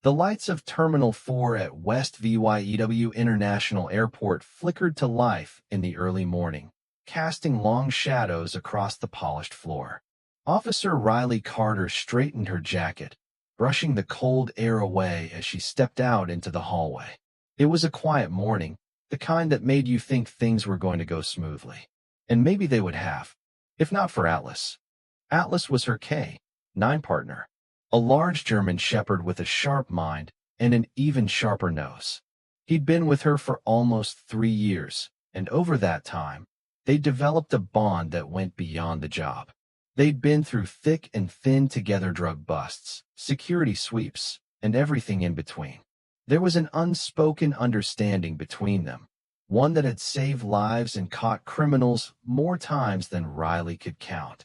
The lights of Terminal 4 at West VYEW International Airport flickered to life in the early morning, casting long shadows across the polished floor. Officer Riley Carter straightened her jacket, brushing the cold air away as she stepped out into the hallway. It was a quiet morning, the kind that made you think things were going to go smoothly. And maybe they would have, if not for Atlas. Atlas was her K-9 partner, a large German shepherd with a sharp mind and an even sharper nose. He'd been with her for almost 3 years, and over that time, they'd developed a bond that went beyond the job. They'd been through thick and thin together, drug busts, security sweeps, and everything in between. There was an unspoken understanding between them, one that had saved lives and caught criminals more times than Riley could count.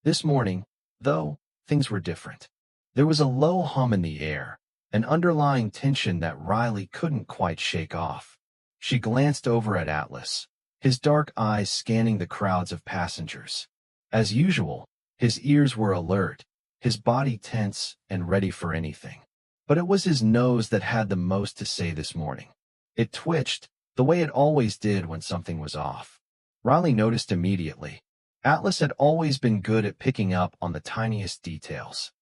This morning, though, things were different. There was a low hum in the air, an underlying tension that Riley couldn't quite shake off. She glanced over at Atlas, his dark eyes scanning the crowds of passengers. As usual, his ears were alert, his body tense and ready for anything. But it was his nose that had the most to say this morning. It twitched, the way it always did when something was off. Riley noticed immediately. Atlas had always been good at picking up on the tiniest details.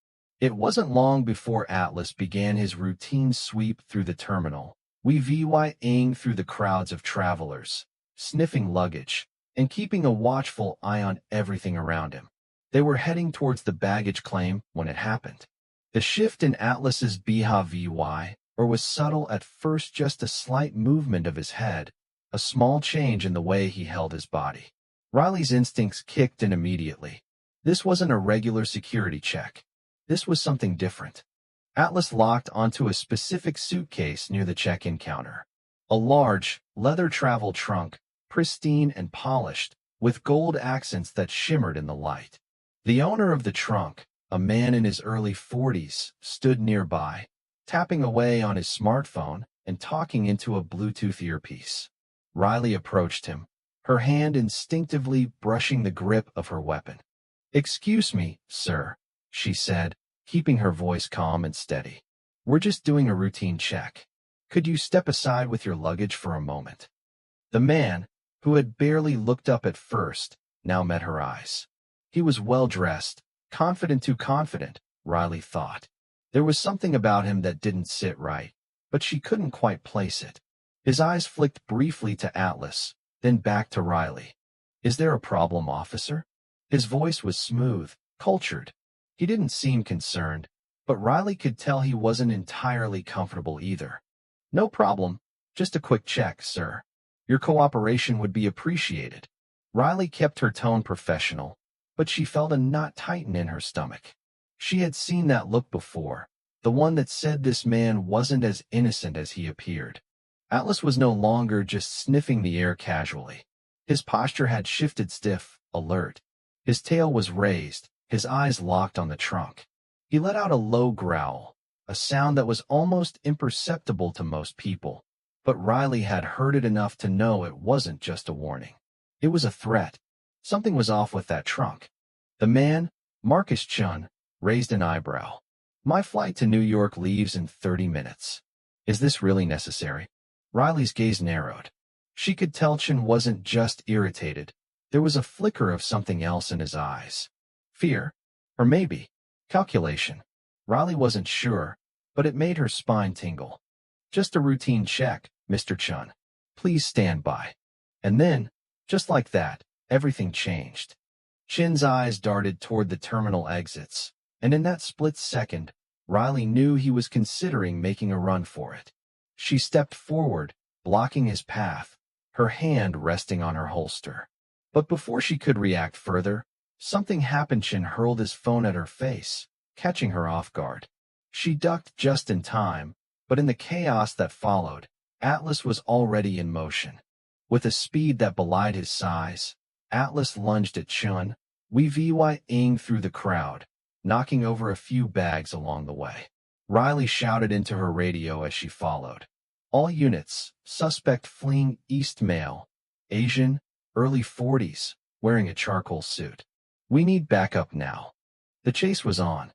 It wasn't long before Atlas began his routine sweep through the terminal, weaving through the crowds of travelers, sniffing luggage, and keeping a watchful eye on everything around him. They were heading towards the baggage claim when it happened. The shift in Atlas's behavior was subtle at first, just a slight movement of his head, a small change in the way he held his body. Riley's instincts kicked in immediately. This wasn't a regular security check. This was something different. Atlas locked onto a specific suitcase near the check-in counter. A large, leather travel trunk, pristine and polished, with gold accents that shimmered in the light. The owner of the trunk, a man in his early 40s, stood nearby, tapping away on his smartphone and talking into a Bluetooth earpiece. Riley approached him, her hand instinctively brushing the grip of her weapon. "Excuse me, sir," she said, keeping her voice calm and steady. "We're just doing a routine check. Could you step aside with your luggage for a moment?" The man, who had barely looked up at first, now met her eyes. He was well-dressed, too confident, Riley thought. There was something about him that didn't sit right, but she couldn't quite place it. His eyes flicked briefly to Atlas, then back to Riley. "Is there a problem, officer?" His voice was smooth, cultured. He didn't seem concerned, but Riley could tell he wasn't entirely comfortable either. "No problem. Just a quick check, sir. Your cooperation would be appreciated." Riley kept her tone professional, but she felt a knot tighten in her stomach. She had seen that look before, the one that said this man wasn't as innocent as he appeared. Atlas was no longer just sniffing the air casually. His posture had shifted, stiff, alert. His tail was raised, his eyes locked on the trunk. He let out a low growl, a sound that was almost imperceptible to most people, but Riley had heard it enough to know it wasn't just a warning. It was a threat. Something was off with that trunk. The man, Marcus Chun, raised an eyebrow. "My flight to New York leaves in 30 minutes. Is this really necessary?" Riley's gaze narrowed. She could tell Chun wasn't just irritated. There was a flicker of something else in his eyes. Fear? Or maybe calculation? Riley wasn't sure, but it made her spine tingle. "Just a routine check, Mr. Chun. Please stand by." And then, just like that, everything changed. Chin's eyes darted toward the terminal exits, and in that split second, Riley knew he was considering making a run for it. She stepped forward, blocking his path, her hand resting on her holster. But before she could react further, something happened. Chin hurled his phone at her face, catching her off guard. She ducked just in time, but in the chaos that followed, Atlas was already in motion. With a speed that belied his size, Atlas lunged at Chun, weaving through the crowd, knocking over a few bags along the way. Riley shouted into her radio as she followed. "All units, suspect fleeing east, male, Asian, early 40s, wearing a charcoal suit. We need backup now." The chase was on.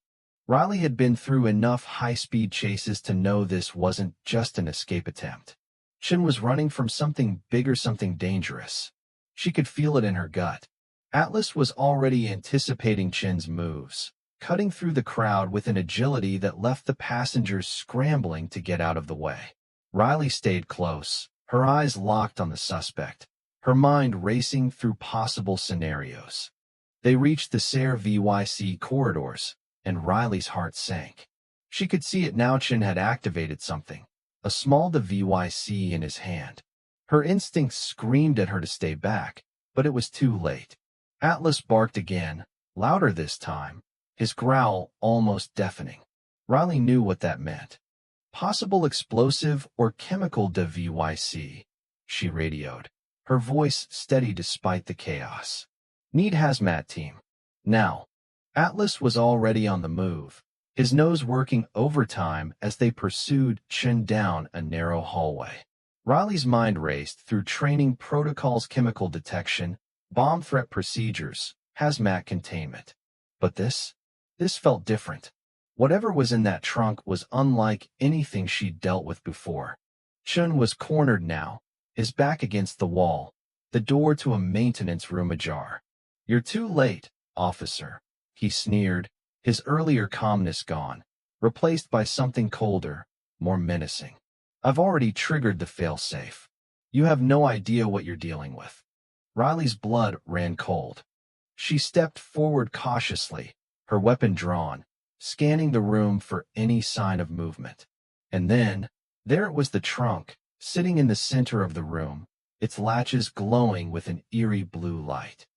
Riley had been through enough high-speed chases to know this wasn't just an escape attempt. Chen was running from something bigger, something dangerous. She could feel it in her gut. Atlas was already anticipating Chen's moves, cutting through the crowd with an agility that left the passengers scrambling to get out of the way. Riley stayed close, her eyes locked on the suspect, her mind racing through possible scenarios. They reached the Serre VYC corridors, and Riley's heart sank. She could see it now. Chen had activated something, a small VYC in his hand. Her instincts screamed at her to stay back, but it was too late. Atlas barked again, louder this time, his growl almost deafening. Riley knew what that meant. Possible explosive or chemical VYC, she radioed, her voice steady despite the chaos. Need hazmat team. Now. Atlas was already on the move, his nose working overtime as they pursued Chen down a narrow hallway. Riley's mind raced through training protocols, chemical detection, bomb threat procedures, hazmat containment. But this felt different. Whatever was in that trunk was unlike anything she'd dealt with before. Chen was cornered now, his back against the wall, the door to a maintenance room ajar. "You're too late, officer," he sneered, his earlier calmness gone, replaced by something colder, more menacing. "I've already triggered the failsafe. You have no idea what you're dealing with." Riley's blood ran cold. She stepped forward cautiously, her weapon drawn, scanning the room for any sign of movement. And then, there it was, the trunk, sitting in the center of the room, its latches glowing with an eerie blue light.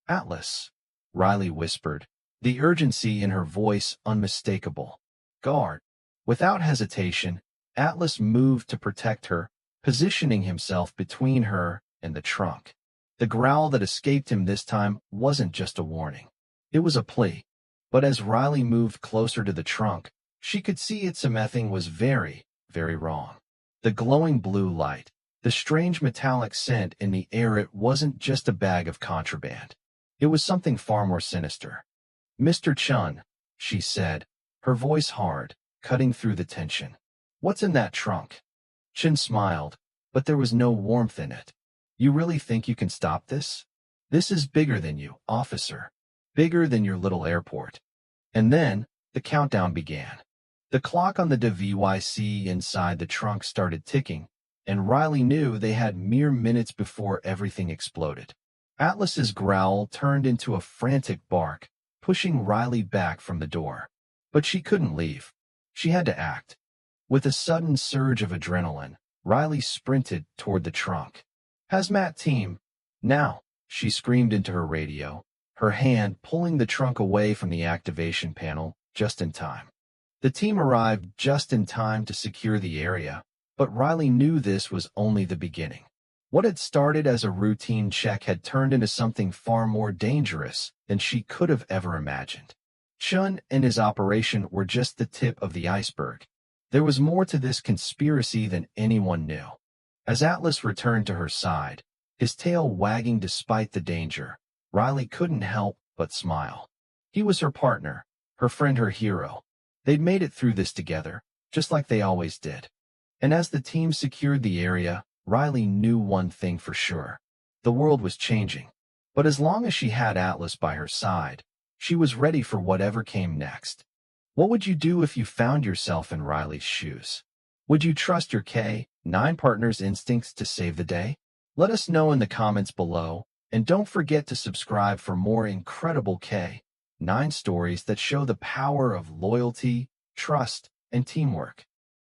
"Atlas," Riley whispered, the urgency in her voice unmistakable. "Guard." Without hesitation, Atlas moved to protect her, positioning himself between her and the trunk. The growl that escaped him this time wasn't just a warning. It was a plea. But as Riley moved closer to the trunk, she could see something was very, very wrong. The glowing blue light, the strange metallic scent in the air, it wasn't just a bag of contraband. It was something far more sinister. "Mr. Chen," she said, her voice hard, cutting through the tension. "What's in that trunk?" Chen smiled, but there was no warmth in it. "You really think you can stop this? This is bigger than you, officer. Bigger than your little airport." And then, the countdown began. The clock on the VYC inside the trunk started ticking, and Riley knew they had mere minutes before everything exploded. Atlas's growl turned into a frantic bark, pushing Riley back from the door. But she couldn't leave. She had to act. With a sudden surge of adrenaline, Riley sprinted toward the trunk. "Hazmat team, now!" she screamed into her radio, her hand pulling the trunk away from the activation panel, just in time. The team arrived just in time to secure the area, but Riley knew this was only the beginning. What had started as a routine check had turned into something far more dangerous than she could have ever imagined. Chen and his operation were just the tip of the iceberg. There was more to this conspiracy than anyone knew. As Atlas returned to her side, his tail wagging despite the danger, Riley couldn't help but smile. He was her partner, her friend, her hero. They'd made it through this together, just like they always did. And as the team secured the area, Riley knew one thing for sure. The world was changing. But as long as she had Atlas by her side, she was ready for whatever came next. What would you do if you found yourself in Riley's shoes? Would you trust your K-9 partner's instincts to save the day? Let us know in the comments below, and don't forget to subscribe for more incredible K-9 stories that show the power of loyalty, trust, and teamwork.